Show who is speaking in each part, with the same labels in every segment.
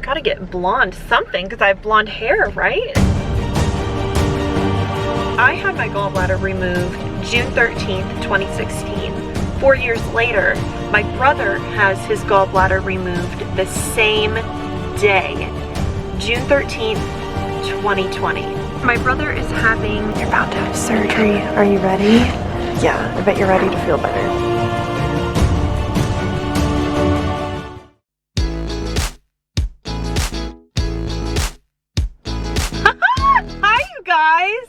Speaker 1: Gotta get blonde something because I have blonde hair, right? I had my gallbladder removed June 13th, 2016. 4 years later, my brother has his gallbladder removed the same day, June 13th, 2020. My brother is having, you're about to have surgery. Are you ready? Yeah, I bet you're ready to feel better. Hi, you guys.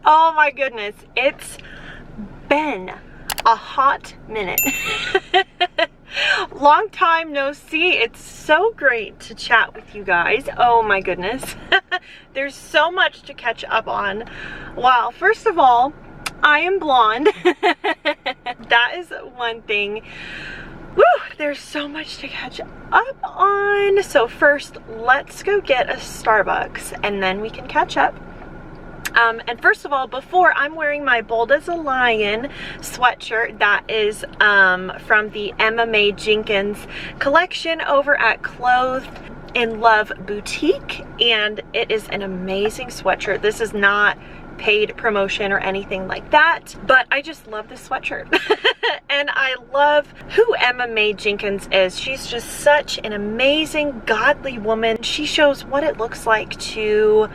Speaker 1: Oh my goodness, it's been a hot minute. Long time no see. It's so great to chat with you guys. Oh my goodness. There's so much to catch up on. Wow, first of all, I am blonde. That is one thing. Woo, there's so much to catch up on. So first, let's go get a Starbucks and then we can catch up. And first of all, before, I'm wearing my Bold as a Lion sweatshirt that is from the MMA Jenkins collection over at Clothed in Love Boutique, and it is an amazing sweatshirt. This is not paid promotion or anything like that, but I just love this sweatshirt. And I love who MMA Jenkins is. She's just such an amazing, godly woman. She shows what it looks like to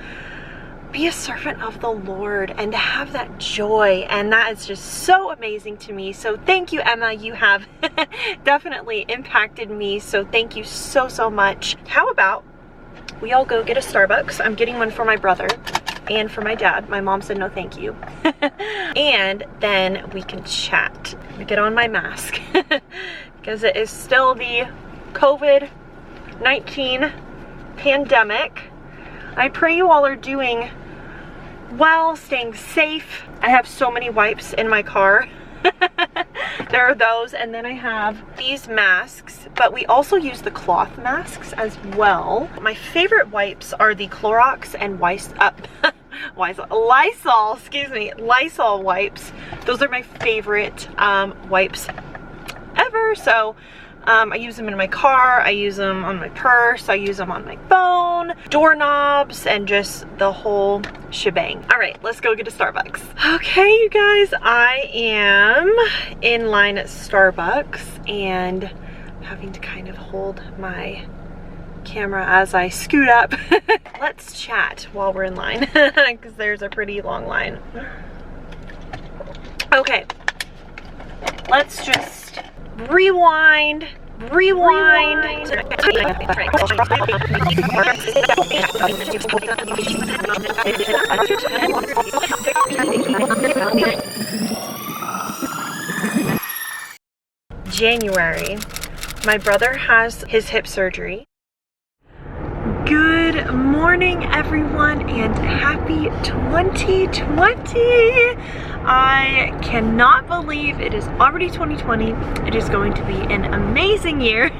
Speaker 1: be a servant of the Lord and to have that joy, and that is just so amazing to me. So thank you, Emma. You have definitely impacted me, so thank you so much. How about we all go get a Starbucks? I'm getting one for my brother and for my dad. My mom said no thank you. And then we can chat. Let me get on my mask because it is still the COVID-19 pandemic. I pray you all are doing well, staying safe. I have so many wipes in my car. There are those, and then I have these masks, but we also use the cloth masks as well. My favorite wipes are the Clorox and Lysol, excuse me, Lysol wipes. Those are my favorite wipes ever. So I use them in my car, I use them on my purse, I use them on my phone, doorknobs, and just the whole shebang. All right, let's go get a Starbucks. Okay, you guys, I am in line at Starbucks, and I'm having to kind of hold my camera as I scoot up. Let's chat while we're in line, because there's a pretty long line. Okay, let's just rewind. January, my brother has his hip surgery. Good morning, everyone, and happy 2020. I cannot believe it is already 2020. It is going to be an amazing year.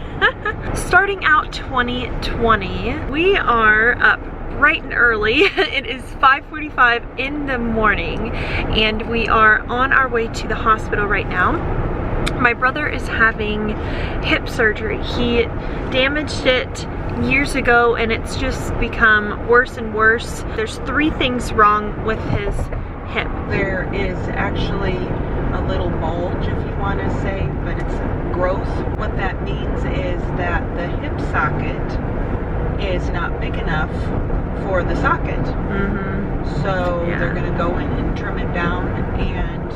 Speaker 1: Starting out 2020, we are up bright and early. It is 5:45 in the morning, and we are on our way to the hospital right now. My brother is having hip surgery. He damaged it years ago, and it's just become worse and worse. There's 3 things wrong with his hip.
Speaker 2: There is actually a little bulge, if you want to say, but it's growth. What that means is that the hip socket is not big enough for the socket. So they're going to go in and trim it down, and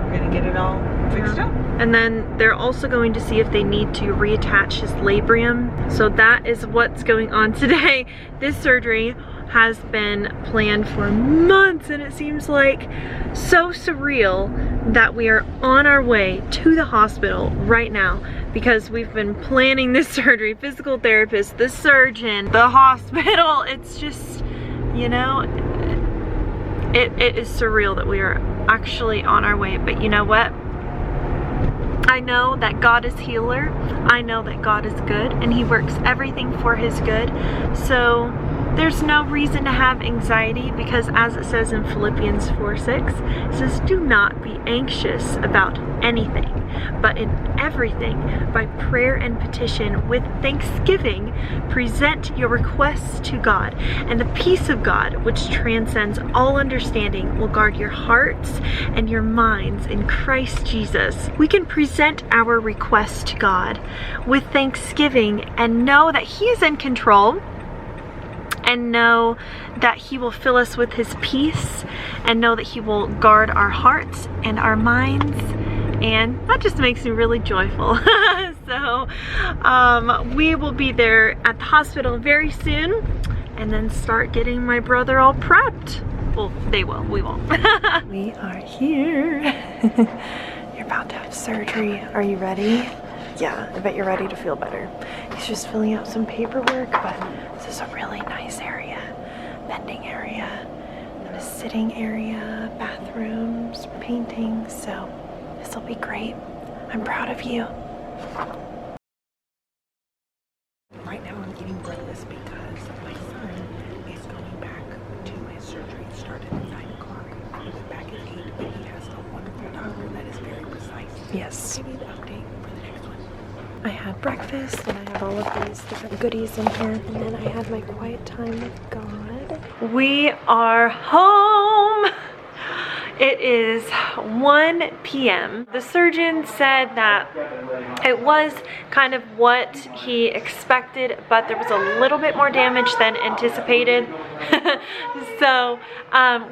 Speaker 2: we're going to get it all fixed up.
Speaker 1: And then they're also going to see if they need to reattach his labrium. So that is what's going on today. This surgery has been planned for months, and it seems like so surreal that we are on our way to the hospital right now, because we've been planning this surgery. Physical therapist, the surgeon, the hospital. It's just, you know, it is surreal that we are actually on our way. But you know what? I know that God is healer. I know that God is good, and He works everything for His good. So there's no reason to have anxiety, because as it says in Philippians 4:6, it says, do not be anxious about anything, but in everything, by prayer and petition, with thanksgiving, present your requests to God, and the peace of God, which transcends all understanding, will guard your hearts and your minds in Christ Jesus. We can present our requests to God with thanksgiving and know that He is in control, and know that He will fill us with His peace, and know that He will guard our hearts and our minds, and that just makes me really joyful. So we will be there at the hospital very soon, and then start getting my brother all prepped. Well, they will, we won't. We are here. You're about to have surgery. Are you ready? Yeah, I bet you're ready to feel better. He's just filling out some paperwork, but this is a really nice area. Bending area, and a sitting area, bathrooms, paintings, so this will be great. I'm proud of you.
Speaker 2: Right now I'm eating breakfast because my son is going back to his surgery. It started at 9 o'clock. He went back at 8, and he has a wonderful doctor that is very precise.
Speaker 1: Yes.
Speaker 2: Give me the update for the next one.
Speaker 1: I had breakfast, and I have all of these different goodies in here, and then I had my quiet time with God. We are home! It is 1 p.m. The surgeon said that it was kind of what he expected, but there was a little bit more damage than anticipated. So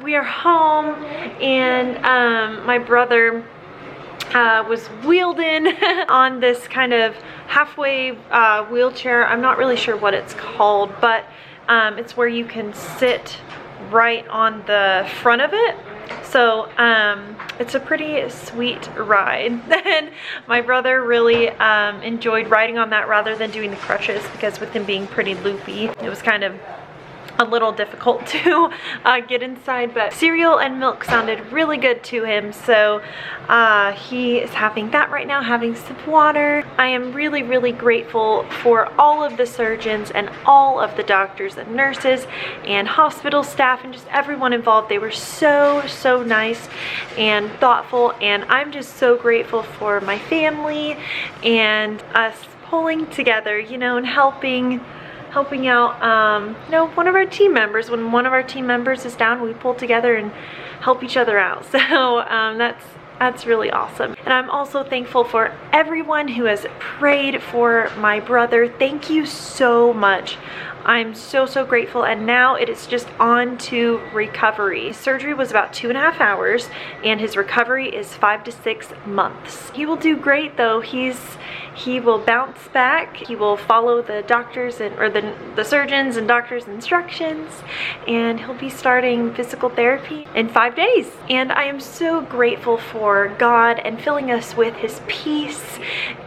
Speaker 1: we are home, and my brother was wheeled in on this kind of halfway wheelchair. I'm not really sure what it's called, but it's where you can sit right on the front of it. So it's a pretty sweet ride. And my brother really enjoyed riding on that rather than doing the crutches, because with him being pretty loopy, it was kind of a little difficult to get inside, but cereal and milk sounded really good to him, so he is having that right now, having some water. I am really, really grateful for all of the surgeons and all of the doctors and nurses and hospital staff and just everyone involved. They were so nice and thoughtful, and I'm just so grateful for my family and us pulling together, you know, and helping out, you know, one of our team members. When one of our team members is down, we pull together and help each other out. So that's really awesome. And I'm also thankful for everyone who has prayed for my brother. Thank you so much. I'm so grateful, and now it is just on to recovery. Surgery was about 2.5 hours, and his recovery is 5 to 6 months. He will do great though. He will bounce back. He will follow the doctors or the surgeons and doctors' instructions, and he'll be starting physical therapy in 5 days. And I am so grateful for God and filling us with His peace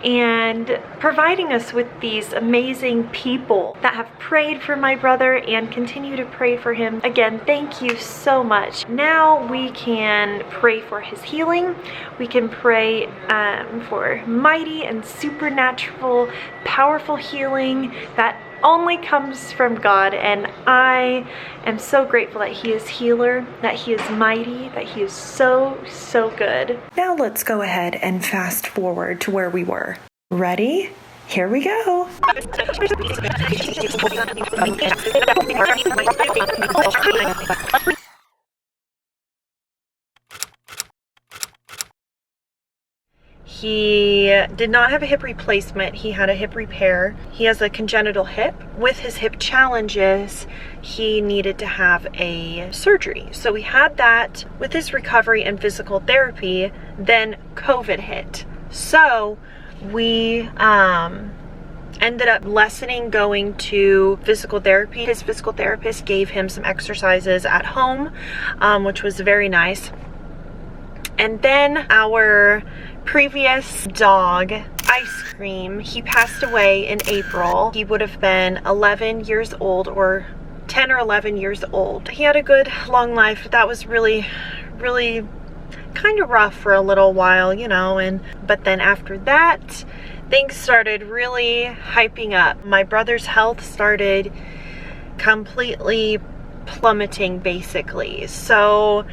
Speaker 1: and providing us with these amazing people that have prayed for my brother and continue to pray for him. Again, thank you so much. Now we can pray for his healing. We can pray for mighty and supernatural, powerful healing that only comes from God, and I am so grateful that He is healer, that He is mighty, that He is so good. Now let's go ahead and fast forward to where we were. Ready? Here we go. He did not have a hip replacement. He had a hip repair. He has a congenital hip. With his hip challenges, he needed to have a surgery. So we had that. With his recovery and physical therapy, then COVID hit. So we ended up lessening going to physical therapy. His physical therapist gave him some exercises at home, which was very nice. And then our previous dog, Ice Cream, he passed away in April. He would have been 11 years old, or 10 or 11 years old. He had a good long life, but that was really kind of rough for a little while, you know, but then after that, things started really hyping up. My brother's health started completely plummeting, basically. So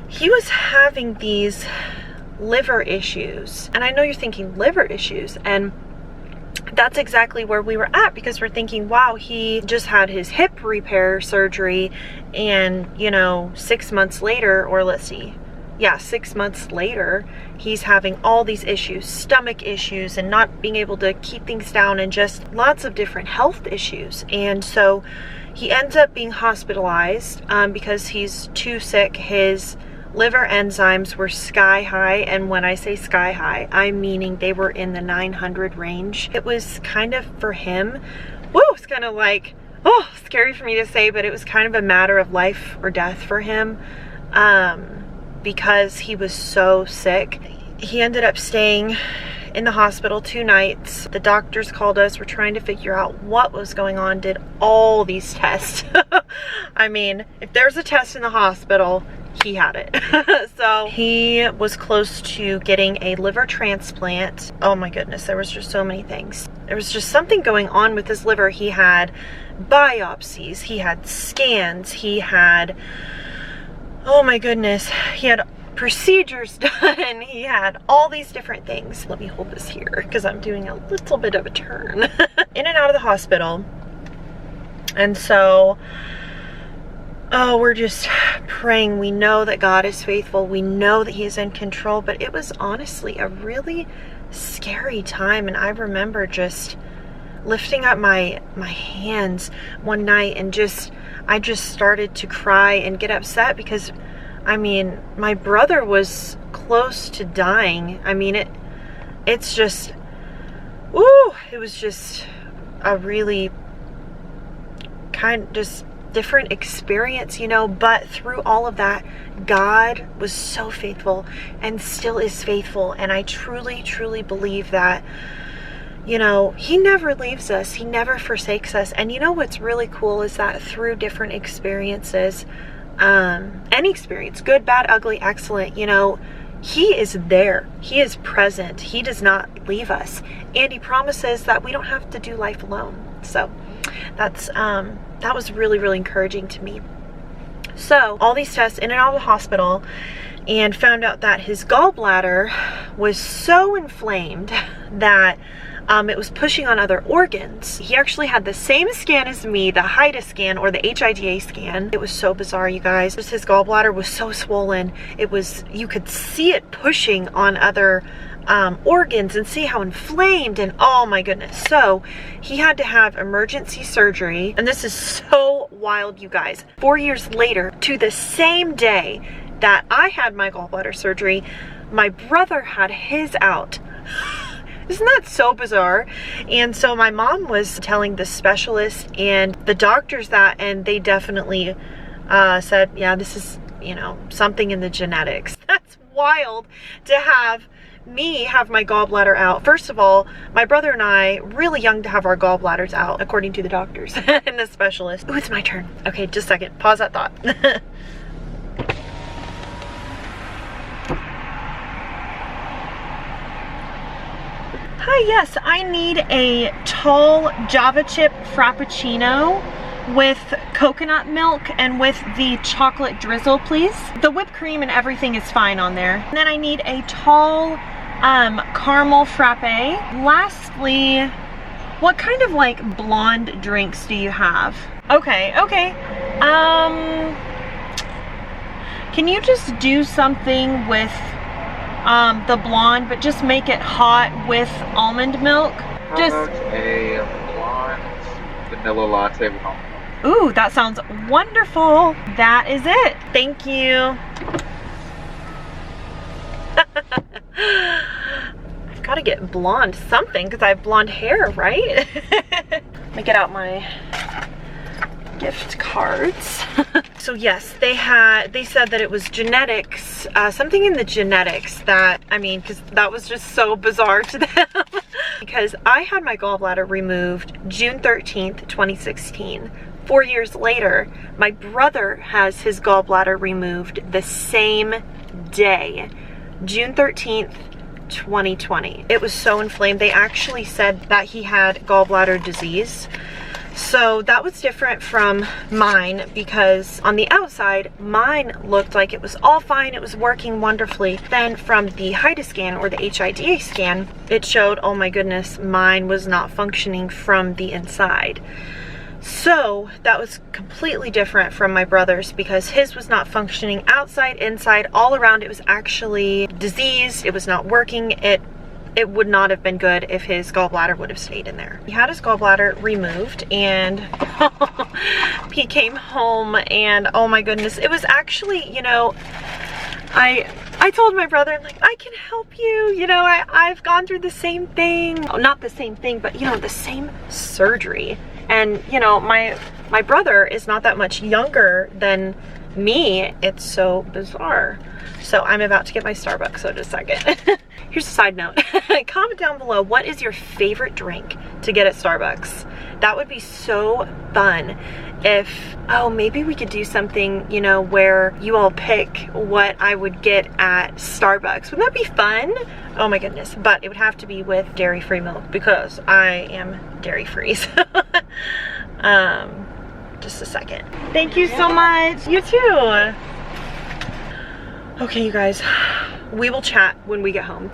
Speaker 1: he was having these liver issues. And I know you're thinking liver issues, and that's exactly where we were at, because we're thinking, wow, he just had his hip repair surgery, and you know, 6 months later, or let's see, yeah, 6 months later, he's having all these issues, stomach issues, and not being able to keep things down, and just lots of different health issues. And so he ends up being hospitalized because he's too sick. His liver enzymes were sky high, and when I say sky high, I'm meaning they were in the 900 range. It was kind of, for him, whoa, it's kind of like, oh, scary for me to say, but it was kind of a matter of life or death for him, because he was so sick. He ended up staying in the hospital 2 nights. The doctors called us, were trying to figure out what was going on, did all these tests. I mean, if there's a test in the hospital, he had it. So he was close to getting a liver transplant. Oh my goodness, there was just so many things. There was just something going on with his liver. He had biopsies, he had scans, he had, oh my goodness, he had procedures done, he had all these different things. Let me hold this here because I'm doing a little bit of a turn. In and out of the hospital. And so, oh, we're just praying. We know that God is faithful. We know that He's in control, but it was honestly a really scary time. And I remember just lifting up my hands one night, and I just started to cry and get upset, because I mean, my brother was close to dying. I mean, it's just, ooh, it was just a really just different experience, you know. But through all of that, God was so faithful and still is faithful. And I truly, truly believe that, you know, He never leaves us. He never forsakes us. And you know what's really cool is that through different experiences, any experience, good, bad, ugly, excellent, you know, He is there. He is present. He does not leave us. And He promises that we don't have to do life alone. So that was really, really encouraging to me. So all these tests, in and out of the hospital, and found out that his gallbladder was so inflamed that it was pushing on other organs. He actually had the same scan as me, the HIDA scan, or the HIDA scan. It was so bizarre, you guys. Just his gallbladder was so swollen. You could see it pushing on other organs and see how inflamed, and oh my goodness. So he had to have emergency surgery, and this is so wild, you guys. 4 years later, to the same day that I had my gallbladder surgery, my brother had his out. Isn't that so bizarre? And so my mom was telling the specialist and the doctors that, and they definitely said, yeah, this is, you know, something in the genetics. That's wild to have me have my gallbladder out. First of all, my brother and I, really young to have our gallbladders out, according to the doctors and the specialist. Ooh, it's my turn. Okay, just a second. Pause that thought. Hi, yes, I need a tall Java chip Frappuccino with coconut milk and with the chocolate drizzle, please. The whipped cream and everything is fine on there. And then I need a tall caramel frappe. Lastly, what kind of like blonde drinks do you have? Okay. Can you just do something with the blonde, but just make it hot with almond milk? Just
Speaker 3: a blonde vanilla latte with almond milk.
Speaker 1: Ooh, that sounds wonderful. That is it. Thank you. I've got to get blonde something because I have blonde hair, right? Let me get out my gift cards. So yes, they said that it was genetics, something in the genetics that, I mean, because that was just so bizarre to them. Because I had my gallbladder removed June 13th, 2016. 4 years later, my brother has his gallbladder removed the same day, June 13th, 2020. It was so inflamed. They actually said that he had gallbladder disease. So that was different from mine because on the outside, mine looked like it was all fine. It was working wonderfully. Then from the HIDA scan or the HIDA scan, it showed, oh my goodness, mine was not functioning from the inside. So that was completely different from my brother's because his was not functioning outside, inside, all around. It was actually diseased. It was not working. It would not have been good if his gallbladder would have stayed in there. He had his gallbladder removed and he came home and oh my goodness, it was actually, you know, I told my brother, I'm like, I can help you. You know, I've gone through the same thing. Oh, not the same thing, but you know, the same surgery. And you know, my brother is not that much younger than me. It's so bizarre. So I'm about to get my Starbucks, so just a second. Here's a side note. Comment down below, what is your favorite drink to get at Starbucks? That would be so fun if, oh, maybe we could do something, you know, where you all pick what I would get at Starbucks. Wouldn't that be fun? Oh my goodness. But it would have to be with dairy-free milk because I am dairy-free. So, just a second. Thank you so much. You too. Okay, you guys, we will chat when we get home.